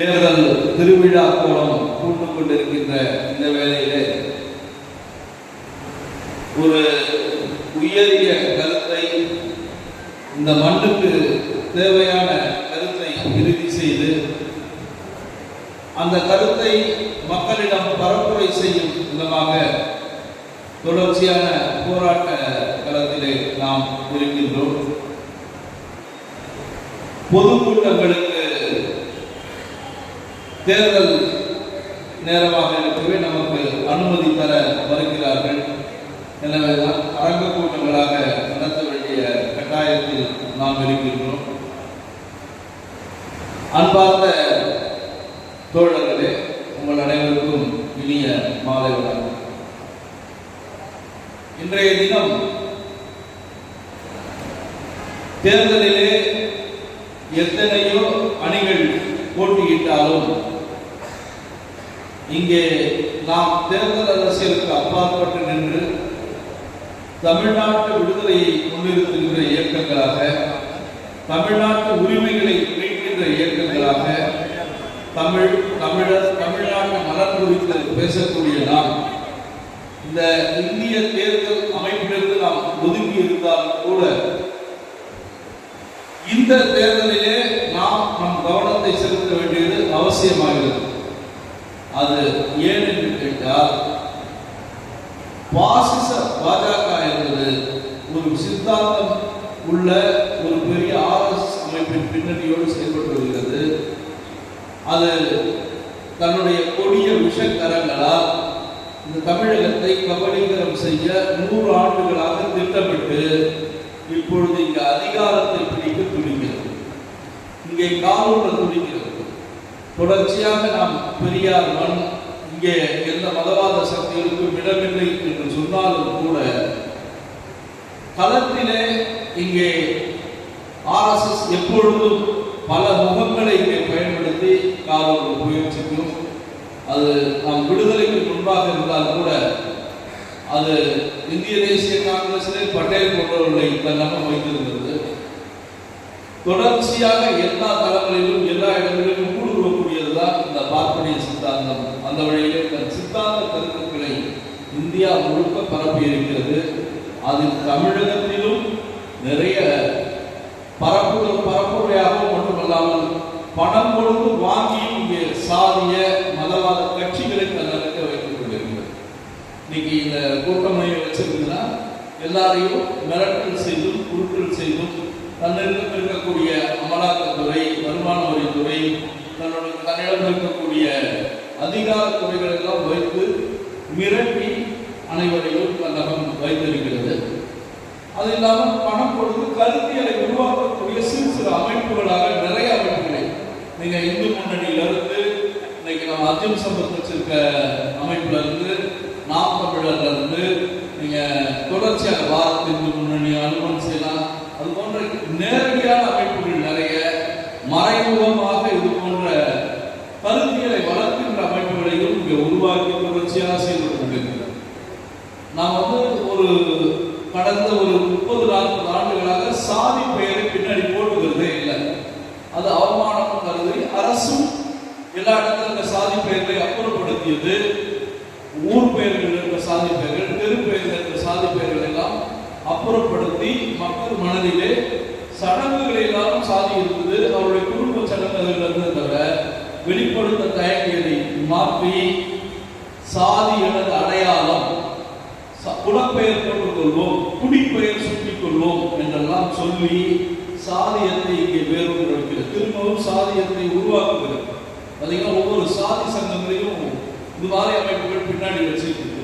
தேர்தல் திருவிழா கோலம் கூட்டுக் கொண்டிருக்கின்ற இந்த வேளையிலே ஒரு உயரிய கருத்தை, இந்த மண்ணுக்கு தேவையான கருத்தை இறுதி செய்து அந்த கருத்தை மக்களிடம் பரப்புரை செய்யும் விதமாக தொடர்ச்சியான போராட்ட களத்திலே நாம் இருக்கின்றோம். பொதுக்கூட்டங்களுக்கு தேர்தல் நேரமாக இருக்கவே நமக்கு அனுமதி தர வருகிறார்கள். எனவேதான் அரங்க கூட்டங்களாக நடத்த வேண்டிய கட்டாயத்தில் நாம் இருக்கின்றோம். அன்பார்ந்த தோழர்களே, உங்கள் அனைவருக்கும் இனிய மாலை வணக்கம். இன்றைய தினம் தேர்தலிலே எத்தனையோ அணிகள் போட்டியிட்டாலும் இங்கே நாம் தேர்தல் அரசியலுக்கு அப்பாற்பட்டு நின்று தமிழ்நாட்டு விடுதலையை முன்னிறுத்துகின்ற இயக்கங்களாக, தமிழ்நாட்டு உரிமைகளை மீட்கின்ற இயக்கங்களாக, தமிழ்நாட்டு நலன் குறித்து பேசக்கூடிய நாம் இந்த இந்திய தேர்தல் அமைப்பிலிருந்து நாம் ஒதுங்கி இருந்தாலும் கூட இந்த தேர்தலிலே நாம் நம் கவனத்தை செலுத்த வேண்டியது அவசியமாகிறது. அது ஏன் என்று கேட்டால், பாசிச பாஜக என்பது ஒரு சித்தாந்தம் உள்ள ஒரு பெரிய RSS அமைப்பின் பின்னணியோடு செயல்பட்டு வருகிறது. அது தன்னுடைய கொடிய விஷக்கரங்களால் இந்த தமிழகத்தை கபலீகரம் செய்ய 100 ஆண்டுகளாக திட்டமிட்டு இப்பொழுது இங்கு அதிகாரத்தை பிடிக்க துடிக்கிறது, இங்கே காலூர துடிக்கிறது. தொடர்ச்சியாக நாம் பெரியார் மண், இங்கே எந்த மதவாத சக்திகளுக்கும் இடமில்லை என்று சொன்னாலும் கூட களத்திலே இங்கே RSS எப்பொழுதும் பல முகங்களை இங்கே பயன்படுத்தி காலூர முயற்சிக்கும். அது நாம் விடுதலைக்கு முன்பாக இருந்தால் கூட அது இந்திய தேசிய காங்கிரஸிலே பட்டேல் போன்றவர்களை தன்னகம் வைத்திருந்தது. தொடர்ச்சியாக எல்லா தளங்களிலும் எல்லா இடங்களிலும் ஊடுருவக்கூடியதுதான் இந்த பார்ப்பனிய சித்தாந்தம். அந்த வழியிலே தன் சித்தாந்த கருத்துக்களை இந்தியா முழுக்க பரப்பி இருக்கிறது. அதில் தமிழகத்திலும் நிறைய பரப்புரையாகவும் மட்டுமல்லாமல் பணம் கொடுத்து வாங்கி இங்கே சாதிய மதவாத கட்சிகளை தன்னக வைத்துக் கொண்டிருக்கிறது. இன்னைக்கு இந்த கூட்டமையை வச்சிருக்குன்னா எல்லாரையும் மிரட்டல் செய்தும் குறுக்கல் செய்தும் தன்னிடம் இருக்கக்கூடிய அமலாக்கத்துறை, வருமான வரித்துறை, தன்னிடம் இருக்கக்கூடிய அதிகார துறைகள் எல்லாம் வைத்து மிரட்டி அனைவரையும் தன்னகம் வைத்திருக்கிறது. அது இல்லாமல் பணம் கொடுத்து கருத்தியலை உருவாக்கக்கூடிய சிறு சிறு அமைப்புகளாக நிறைய அமைப்புகளை, நீங்க இந்து முன்னணியிலிருந்து இன்னைக்கு நம்ம அர்ஜுன் சம்பத் வச்சிருக்க அமைப்புல இருந்து, நாம் தமிழர்ல இருந்து, நீங்க தொடர்ச்சியாக பாரத் இந்து முன்னணி, அனுமன் சேனா, அது போன்ற நேரடியான அமைப்புகள் நிறைய, மறைமுகமாக இது போன்ற கருத்தியலை வளர்க்கின்ற அமைப்புகளையும் இங்கே உருவாக்கி தொடர்ச்சியாக செய்து கொண்டிருக்கிறது. நாம் ஒரு கடந்த ஒரு 30-40 ஆண்டுகளாக சாதி பெயரை பின்னாடி போட்டுக்கிறதே இல்லை. அது அவமானம் கருதி அரசும் எல்லா இடத்துல இந்த சாதி பெயர்களை அப்புறப்படுத்தியது. ஊர் பெயர்கள் இருக்க சாதி பெயர்கள், தெரு பெயர்கள் இருக்க சாதி பெயர்கள் எல்லாம் அப்புறப்படுத்தி மக்கள் மனதிலே சடங்குகளை எல்லாம் சாதி இருந்தது, அவருடைய குடும்ப சடங்குகள் இருந்ததை தவிர வெளிப்படுத்த தயங்கியதை மாற்றி சாதி எனது அடையாளம், குலப்பெயர் போட்டுக் கொள்வோம், குடிப்பெயர் சுட்டிக் கொள்வோம் என்றெல்லாம் சொல்லி சாதியத்தை இங்கே வேறொன்று வைக்கிறது. திரும்பவும் சாதியத்தை உருவாக்குகிறது. பார்த்தீங்கன்னா ஒவ்வொரு சாதி சங்கங்களையும் இது மாதிரி அமைப்புகள் பின்னாடி வச்சிருக்கு.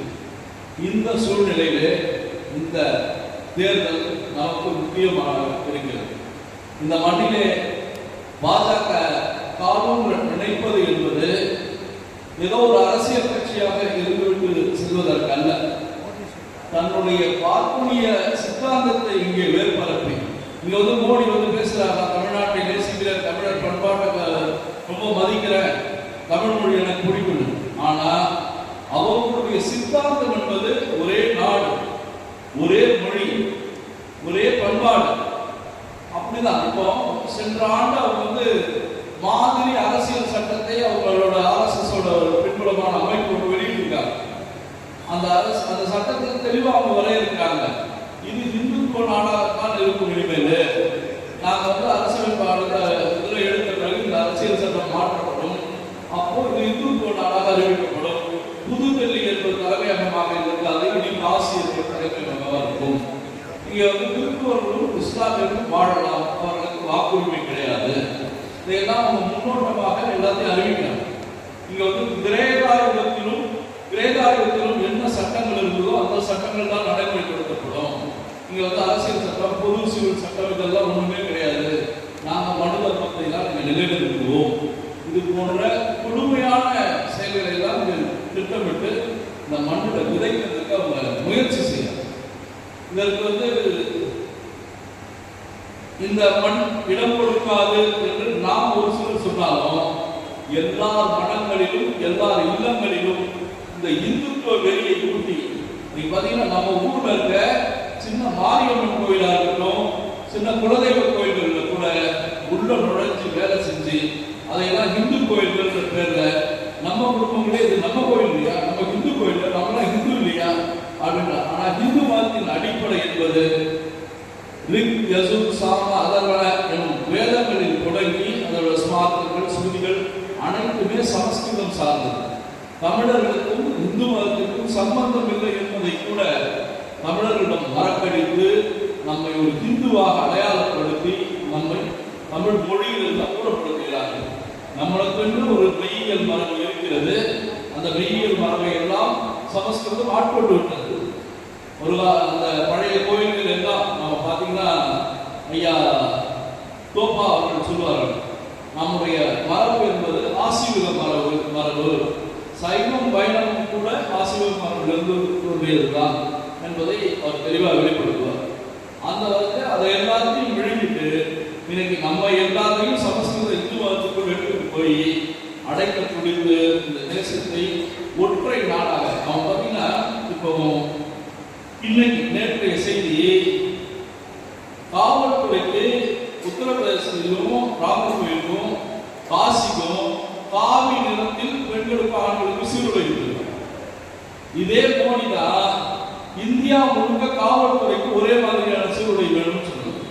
இந்த சூழ்நிலையிலே இந்த தேர்தல் நமக்கு முக்கியமாக இருக்கிறது. இந்த மண்ணிலே பாஜக காலூர நினைப்பது என்பது ஏதோ ஒரு அரசியல் கட்சியாக இருந்துவிட்டு செல்வதற்கு அல்ல, தன்னுடைய பார்ப்பனிய சித்தாந்தத்தை இங்கே வேறுபரப்பி, இங்க மோடி பேசுறாங்க, தமிழ்நாட்டை நேசிக்கிற, தமிழர் பண்பாட்டை ரொம்ப மதிக்கிற, தமிழ் மொழி எனக்கு பிடிக்கும். ஆனா அவர்களுடைய சித்தாந்தம் என்பது ஒரே நாடு, ஒரே மொழி, ஒரே பண்பாடு. அப்படிதான் இப்போ சென்ற ஆண்டு அவங்க மாதிரி அரசியல் சட்டத்தை அறிவிக்கப்படும். புதுடெல்லி என்பது தலைமையகமாக இருக்காது, இனி காசி என்ற தலைமையகமாக இருக்கும். இங்க கிறிஸ்துவர்களும் இஸ்லாமியர்களும் வாழலாம், அவர்களுக்கு வாக்குரிமை கிடையாது. இதையெல்லாம் அவங்க முன்னோட்டமாக எல்லாத்தையும் அறிவிக்கிறாங்க. இங்க கிரேதாயுகத்திலும் என்ன சட்டங்கள் இருக்குதோ அந்த சட்டங்கள் தான் நடைமுறைப்படுத்தப்படும். இங்க அரசியல் சட்டம், பொது சிவில் சட்டம் இதெல்லாம் ஒண்ணுமே கிடையாது. நாங்க மனு தர்மத்தை தான் இங்க நிலைநிறுத்துவோம். இது போன்ற கொடுமையான செயல்களை எல்லாம் திட்டமிட்டு இந்த மண்ணோட விதைக்கிறதுக்கு அவங்க முயற்சி செய்யறாங்க. இதற்கு இந்த மண் இடம் கொடுக்காது என்று நாம் ஒரு சிலர் சொன்னாலும் எல்லா மனங்களிலும் எல்லா இல்லங்களிலும் இந்த இந்துத்துவ வெறியை ஊட்டி நீங்க பாத்தீங்கன்னா நம்ம ஊர்ல இருக்க சின்ன மாரியம்மன் கோயிலா இருக்கட்டும், சின்ன குலதெய்வ கோயில்கள்ல கூட உள்ள நுழைஞ்சு வேலை செஞ்சு அதையெல்லாம் இந்து கோயில்கள் பேர்ல நம்ம குடும்பங்களே இது நம்ம கோயில் இல்லையா, நம்ம இந்து கோயில், நம்மளாம் இந்து இல்லையா அப்படின்னா. ஆனா இந்து மதத்தின் அடிப்படை என்பது ரிக், யஜுர், சாம, அதர்வண எனும் வேதங்களில் தொடங்கி அதோட ஸ்மார்த்தங்கள், ஸ்ருதிகள் அனைத்துமே சமஸ்கிருதம் சார்ந்தது. தமிழர்களுக்கும் இந்து மதத்திற்கும் சம்பந்தம் இல்லை என்பதை கூட தமிழர்களிடம் மறக்கடித்து நம்மை ஒரு இந்துவாக அடையாளப்படுத்தி நம்மை தமிழ் மொழியில் அப்புறப்படுத்துகிறார்கள். நம்மளுக்கு ஒரு மெய்யியல் மரபு இருக்கிறது. அந்த மெய்யியல் மரபை எல்லாம் சமஸ்கிருதம் ஆட்கொண்டு விட்டது. அந்த பழைய கோயில்கள் எல்லாம் நம்ம பார்த்தீங்கன்னா ஐயா தோப்பா அவர்கள் சொல்வார்கள், நம்முடைய மரபு என்பது ஆசீர்வாத மரபு சைவம் வைணவம் கூட ஆசீர்வாத மரபிலிருந்து தோன்றியதுதான் என்பதை அவர் தெளிவாக வெளிப்படுத்துவார். அந்த வகையை அதை எல்லாத்தையும் விழுங்கிட்டு இன்னைக்கு நம்ம எல்லாத்தையும் சமஸ்கிருத இந்து மதத்துக்குள் எடுத்துட்டு போய் அடைக்க துடித்து இந்த தேசத்தை ஒற்றை நாடாக அவன் பார்த்தீங்கன்னா இப்போ இன்னைக்கு நேற்றைய செய்தி காவல்துறைக்கு உத்தரப்பிரதேசத்திலும் ராமர் கோயிலுக்கும் காசிக்கும் காவி நிறத்தில் பெண்களுக்கு ஆண்களுக்கு சீருடை இருக்கிறது. இதே மோடிதான் இந்தியா முழுக்க காவல்துறைக்கு ஒரே மாதிரியான சீருடை வேணும்னு சொன்னார்.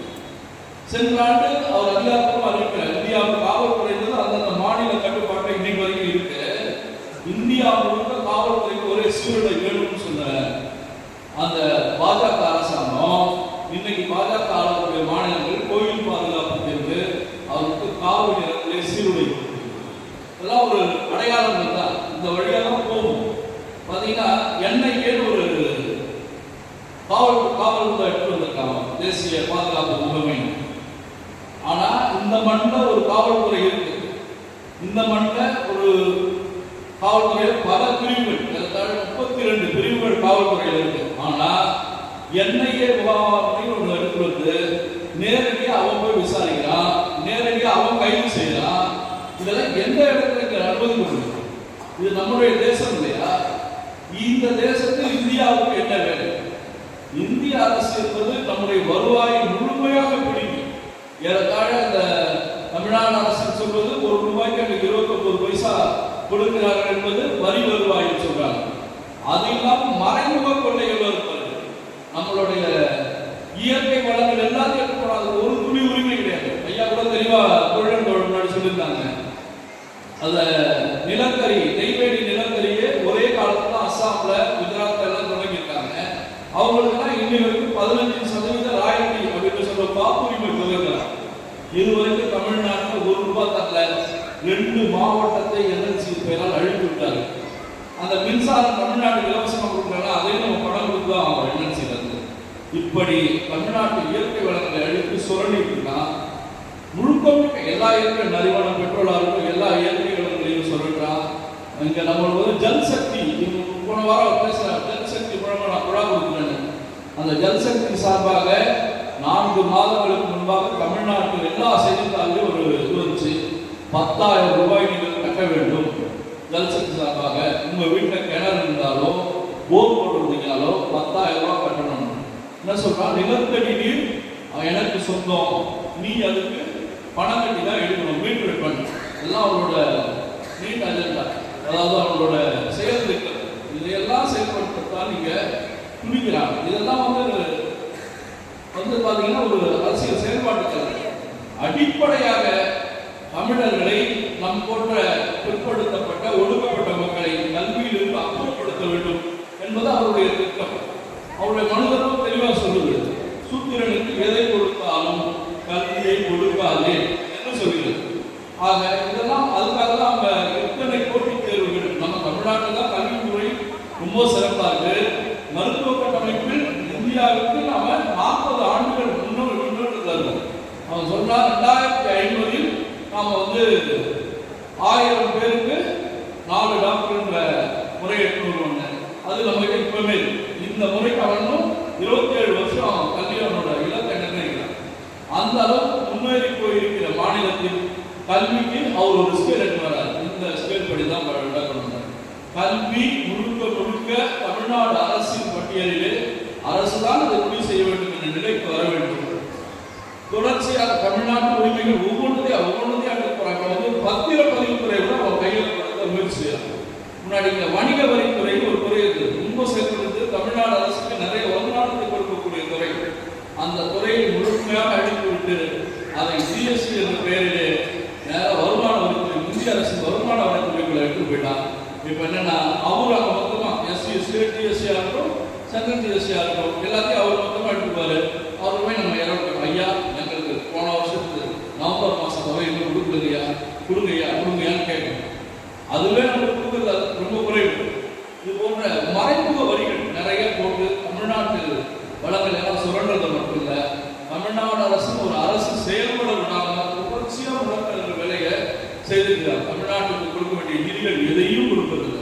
சென்ற ஆண்டு அவர் அதிகாரப்பூர்வமாக அறிவிக்கிறார், இந்தியாவுக்கு காவல்துறை அந்தந்த மாநில கட்டுப்பாட்டை இன்னைக்கு வரைக்கும் இருக்கு. இந்தியா முழுக்க காவல்துறைக்கு ஒரே சீருடை வேணும்னு சொன்ன அந்த பாஜக அரசாங்கம் இன்னைக்கு பாஜக ஆளக்கூடிய மாநிலங்கள் கோயில் பாதுகாப்பு தேர்வு அவருக்கு காவல் நிலத்திலே சீருடை இதெல்லாம் ஒரு அடையாளம் தான். இந்த வழியாக போகும் பார்த்தீங்கன்னா என்ஐஏ ஒரு காவல் எடுத்து வந்திருக்காங்க, தேசிய பாதுகாப்பு முகமை. ஆனா இந்த மண்ணில் ஒரு காவல்துறை இருக்கு. இந்த மண்ணில் ஒரு காவல்துறையில் பல பிரிவுகள், 32 பிரிவுகள் காவல்துறையில் இருக்கு. ஆனா என்ஐஏ முகாமை ஒன்று எடுத்து வந்து நேரடியாக அவன் போய் விசாரிக்கிறான், நேரடியாக அவன் கைது செய்யறான். இதெல்லாம் எந்த இடத்துல அனுமதி கொடுக்கும்? இது நம்முடைய தேசம் இல்லையா? இந்த தேசத்தில் இந்தியாவுக்கு என்ன வேலை? இந்திய அரசு என்பது நம்முடைய வருவாயை முழுமையாக பிடிக்கும். ஏறத்தாழ இந்த தமிழ்நாடு அரசு சொல்வது ₹1 29 பைசா கொடுக்கிறார்கள் என்பது வரி வருவாய் சொல்றாங்க. அது இல்லாமல் மறைமுக கொள்ளைகள் இருப்பார்கள். நம்மளுடைய இயற்கை வளங்கள் எல்லாத்தையும் எடுக்கப்படாது, ஒரு துணி உரிமை கிடையாது. ஐயா கூட தெளிவா முன்னாடி சொல்லியிருந்தாங்க. அந்த நிலக்கரி, நெய்வேலி நிலக்கரியே ஒரே காலத்துல அஸ்ஸாம்ல, குஜராத்ல எல்லாம் தொடங்கியிருக்காங்க. அவங்களுக்கெல்லாம் இன்னி வரைக்கும் 15% ராயல்டி அப்படின்னு சொல்ற காப்புரிமை கொடுக்கிறாங்க. இதுவரைக்கும் தமிழ்நாட்டில் ₹1 தரல. 2 மாவட்டத்தை என்எல்சி பெயரால் அழித்து விட்டாங்க. அந்த மின்சாரம் தமிழ்நாட்டுக்கு இலவசமாக கொடுக்குறாங்க, அதையும் நம்ம பணம் கொடுத்து தான் அவங்க என்எல்சி இருந்து. இப்படி தமிழ்நாட்டு இயற்கை வளங்களை அழித்து சுரண்டிட்டுனா முழுக்க எல்லா இயற்கை நிறுவனம், பெட்ரோலாக இருக்கும், எல்லா இயற்கை வளங்களையும் சொல்லிட்டான். இங்க நம்மளுக்கு ஜல்சக்தி, போன வாரம் பேசுற ஜல்சக்தி குழா கொடுக்குறேன். அந்த ஜல்சக்தி சார்பாக 4 மாதங்களுக்கு முன்பாக தமிழ்நாட்டில் எல்லா செய்தித்தாளையும் ஒரு இது வந்துச்சு, ₹10,000 நீங்கள் கட்ட வேண்டும் ஜல்சக்தி சார்பாக. உங்க வீட்டில் கிணறு இருந்தாலோ போர் போட்டிருந்தீங்களோ ₹10,000 கட்டணும். என்ன சொல்றான்? நிலத்தடி நீர் எனக்கு சொந்தம், நீ அதுக்கு பணம் கட்டி தான் எடுக்கணும், மீட்டர் பண்ணு. இதெல்லாம் அவங்களோட நீட் அஜெண்டா, அதாவது அவங்களோட செயல் திட்டம். இதையெல்லாம் செயல்படுத்தத்தான் நீங்க துணிக்கிறாங்க. இதெல்லாம் பாத்தீங்கன்னா ஒரு அரசியல் செயல்பாட்டுகள் அடிப்படையாக தமிழர்களை நம் போன்ற பிற்படுத்தப்பட்ட ஒடுக்கப்பட்ட மக்களை அவருடைய திட்டம். அவருடைய மனிதனும் தெளிவாக சொல்லுது, சூத்திரனுக்கு எதை கொடுத்தாலும் கல்வியை கொடுக்காதே என்று சொல்கிறது. ஆக இதெல்லாம் அதுக்காக தான் அவங்க எத்தனை போட்டித் தேர்வுகள். நம்ம தமிழ்நாட்டில் தான் கல்வித்துறை ரொம்ப சிறப்பாக இருக்கு. மருத்துவ கட்டமைப்பில் இந்தியாவுக்கு நாம 40 ஆண்டுகள் முன்னோட்டு தருவோம். அவன் சொன்னா 2050 நாம 1000 பேருக்கு 4 டாக்டர்ன்ற முறை எடுத்துருவாங்க. அது நம்ம இப்பவுமே இந்த முறைக்கு அவனும் 27 வருஷம் கல்வியோட இலக்கை நிர்ணயிக்கிறான். அந்த அளவுக்கு முன்னேறி போயிருக்கிற மாநிலத்தில் கல்விக்கு அவர் ஒரு ஸ்கேல் எடுத்து வராது. இந்த ஸ்கேல் படி தான் நடக்கணும். கல்வி முழுக்க முழுக்க தமிழ்நாடு அரசின் பட்டியலிலே அரசு தான் அதை முடிவு செய்ய வேண்டும் என்ற நிலைக்கு வர வேண்டும். தொடர்ச்சியாக தமிழ்நாட்டு உரிமைகள் ஒவ்வொன்றையும் அடுத்து போறாங்க. பத்திரப்பதிவுத்துறை கூட அவர் கையில் கொடுக்க முயற்சி செய்யறாங்க. முன்னாடி இந்த வணிக வரித்துறை ஒரு துறை இருக்குது, ரொம்ப சேர்ந்து தமிழ்நாடு அரசுக்கு நிறைய வருமானத்தை கொடுக்கக்கூடிய துறை. அந்த துறையை முழுமையாக அழித்து விட்டு அதை ஜிஎஸ்டி என்ற பெயரிலே வருமான வரித்துறை, இந்திய அரசின் வருமான வரித்துறைகளை எடுத்து போயிட்டான். இப்ப என்னன்னா அவரு அங்க மொத்தமா எஸ்சி ஸ்டேட் ஜிஎஸ்டியா இருக்கட்டும், சென்ட்ரல் ஜிஎஸ்டியா இருக்கட்டும், எல்லாத்தையும் அவர் மொத்தமா எடுத்துப்பாரு. அவரு போய் நம்ம இறக்கணும், ஐயா எங்களுக்கு போன வருஷத்துக்கு நவம்பர் மாசம் தொகை இன்னும் கொடுங்கய்யான்னு கேட்கணும். அதுவே நம்ம கொடுக்கறது ரொம்ப குறைவு. இது போன்ற மறைமுக வரிகள் நிறைய போட்டு தமிழ்நாட்டு வளங்கள் எல்லாம் சுரண்டது மட்டும் இல்லை, தமிழ்நாடு அரசு ஒரு அரசு செயல்பட விடாமல் தொடர்ச்சியா முடக்கிற வேலையை செய்திருக்கிறார். தமிழ்நாட்டுக்கு கொடுக்க வேண்டிய நிதிகள் எதையும் கொடுப்பதில்லை,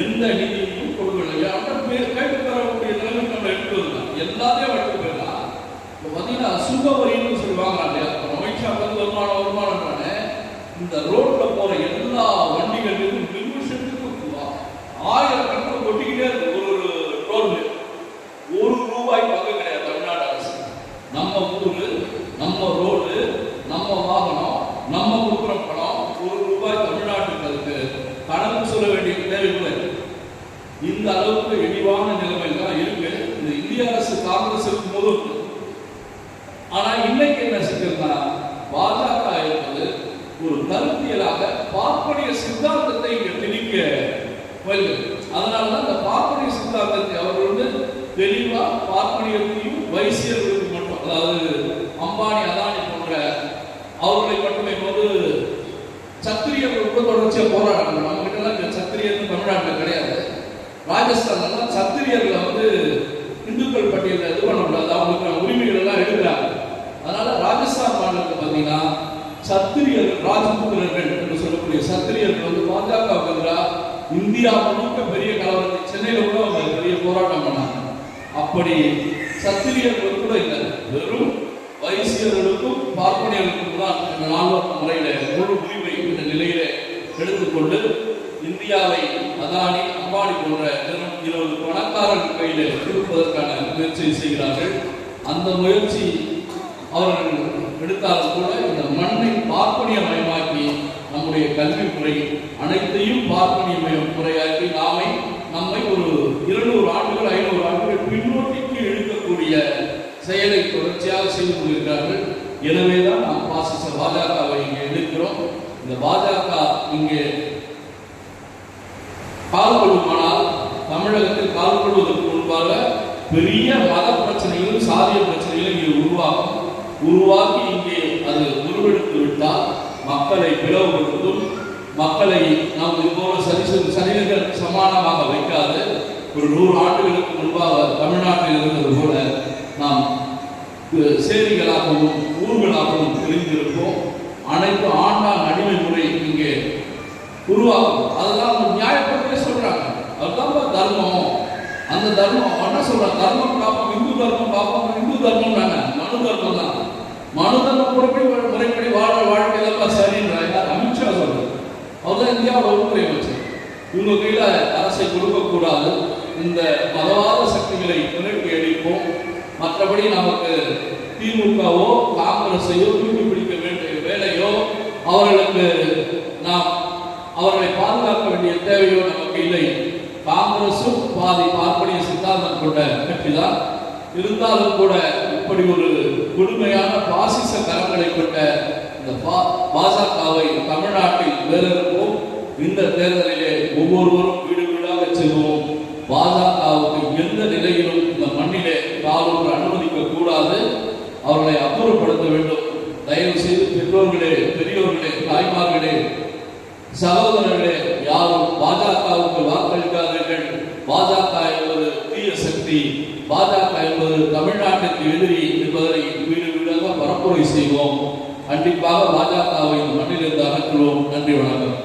எந்த நிதியையும் கொடுக்கவில்லை. ஆனால் பேர் கேட்டு தரக்கூடிய நிலைமை நம்ம எடுத்துவதுதான் எல்லாத்தையும் எடுத்து போயிடலாம். இப்போ பார்த்தீங்கன்னா சுங்க வரின்னு சொல்லுவாங்க இல்லையா, அமைச்சா வருமானம் இந்த ரோட்ல போற எல்லா வண்டிகளிலும் நிமிஷத்துக்கு 1000 கணக்கில் கொட்டிக்கிட்டே இருக்கு. ஒரு டோல் ₹1 பக்கம் கிடையாது தமிழ்நாடு அரசு. நம்ம ஊரு, நம்ம ரோடு, நம்ம வாகனம், நம்ம கொடுக்குற பணம் ₹1 தமிழ்நாட்டுக்கு அதுக்கு கணக்கு சொல்ல வேண்டிய தேவையில்லை. இந்த அளவுக்கு இழிவான நிலைமை தான் இருக்கு. இந்த இந்திய அரசு காங்கிரஸ் இருக்கும் போது. ஆனா இன்னைக்கு என்ன செஞ்சிருந்தா பாஜக இருப்பது ஒரு கருத்தியலாக பார்ப்பனிய சித்தாந்தத்தை இங்க திணிக்க வருகிறது. அதனாலதான் இந்த பார்ப்பனிய சித்தாந்தத்தை அவர்கள் தெளிவா பார்ப்பனியத்தையும் வைசியர்களுக்கு மட்டும், அதாவது அம்பானி அதானி போன்ற அவர்களை மட்டுமே சத்திரியர்கள் ரொம்ப தொடர்ச்சியா போராடுறாங்க. நம்ம கிட்ட எல்லாம் சத்திரியர்கள் தமிழ்நாட்டில் கிடையாது. ராஜஸ்தான்ல சத்திரியர்களை இந்துக்கள் பட்டியலில் இது பண்ணக்கூடாது, அவங்களுக்கு உரிமைகள் எல்லாம் எடுக்கிறாங்க. அதனால ராஜஸ்தான் மாநிலத்தை பார்த்தீங்கன்னா சத்திரியர்கள், ராஜபுத்திரர்கள் என்று சொல்லக்கூடிய சத்திரியர்கள் பாஜக இந்தியா முழுக்க பெரிய கலவரத்தை சென்னையில கூட அவங்க பெரிய போராட்டம் பண்ணாங்க. அப்படி சத்திரியர்கள் கூட இல்லை, வெறும் வைசியர்களுக்கும் பார்ப்பனியர்களுக்கும் தான் இந்த 4 முறையில முழு உரிமை என்ற நிலையில எடுத்துக்கொண்டு இந்தியாவை அதானி அம்பானி போன்ற 20 பணக்காரர்கள் கையில கொடுப்பதற்கான முயற்சியை செய்கிறார்கள். அந்த முயற்சி அவர்கள் எடுத்தாலும் கூட இந்த மண்ணை பார்ப்பனியமயமாக்கி நம்முடைய கல்வி முறை அனைத்தையும் பார்ப்பனிய முறையாக்கி நம்மை ஒரு 200 ஆண்டுகள் 500 ஆண்டுகள் பின்னோட்டிக்கு இழுக்கக்கூடிய செயலை தொடர்ச்சியாக செய்து கொண்டிருக்கிறார்கள். எனவேதான் நாம் பாசிச பாஜகவை இங்கே எடுக்கிறோம். இந்த பாஜக இங்கே கால் கொள்ளுமானால் தமிழகத்தில் கால் கொள்வதற்கு முன்பாக பெரிய மத பிரச்சனைகளும் சாதிய பிரச்சனைகளும் இங்கே உருவாக்கி இங்கே அது உருவெடுத்து விட்டால் மக்களை பிளவுபடுத்தும், மக்களை நாம் இதுபோல சரிகள் சமானமாக வைக்காது. ஒரு 100 ஆண்டுகளுக்கு முன்பாக தமிழ்நாட்டில் இருந்தது போல நாம் சேரிகளாகவும் ஊர்களாகவும் பிரிந்திருப்போம். அனைத்து ஆண்டான் அடிமை முறை இங்கே உருவாகும். அதெல்லாம் நியாயப்படுத்தே சொல்றாங்க. அதுதான் தர்மம். அந்த தர்மம் என்ன சொல்றாங்க? தர்மம் காப்போம், இந்து தர்மம் காப்போம். இந்து தர்மம் மனு தர்மம் தான். மனு தர்மம் முறைப்படி வாழ்க்கை எல்லாம் சரின்றாங்க. அமித்ஷா சொல்றாரு. அவர்தான் இந்தியாவோட உள்துறை அமைச்சர். இவங்க கையில அரசை கொடுக்கக்கூடாது, இந்த மதவாத சக்திகளை விலக்கி அடிப்போம். மற்றபடி நமக்கு திமுகவோ காங்கிரஸையோ தூக்கி பிடிக்க வேண்டிய வேலையோ அவர்களுக்கு நாம் அவர்களை பாதுகாக்க வேண்டிய தேவையோ நமக்கு இல்லை. காங்கிரசும் பாதி பார்ப்பனிய சித்தாந்தம் கொண்ட கட்சிதான். இருந்தாலும் கூட இப்படி ஒரு கொடுமையான பாசிச கரங்களை கொண்ட இந்த பாஜகவை தமிழ்நாட்டில் வேறெடுப்போம். இந்த தேர்தலிலே ஒவ்வொருவரும் வீடு வீடாக செல்வோம். பாஜகவுக்கு சகோதரர்களே, யாரும் பாஜகவுக்கு வாக்களிக்காதீர்கள். பாஜக என்பது தீய சக்தி, பாஜக என்பது தமிழ்நாட்டுக்கு எதிரி என்பதை வீடு வீடாக பரப்புரை செய்வோம். கண்டிப்பாக பாஜகவை இந்த மண்ணிலிருந்து அகற்றுவோம். நன்றி, வணக்கம்.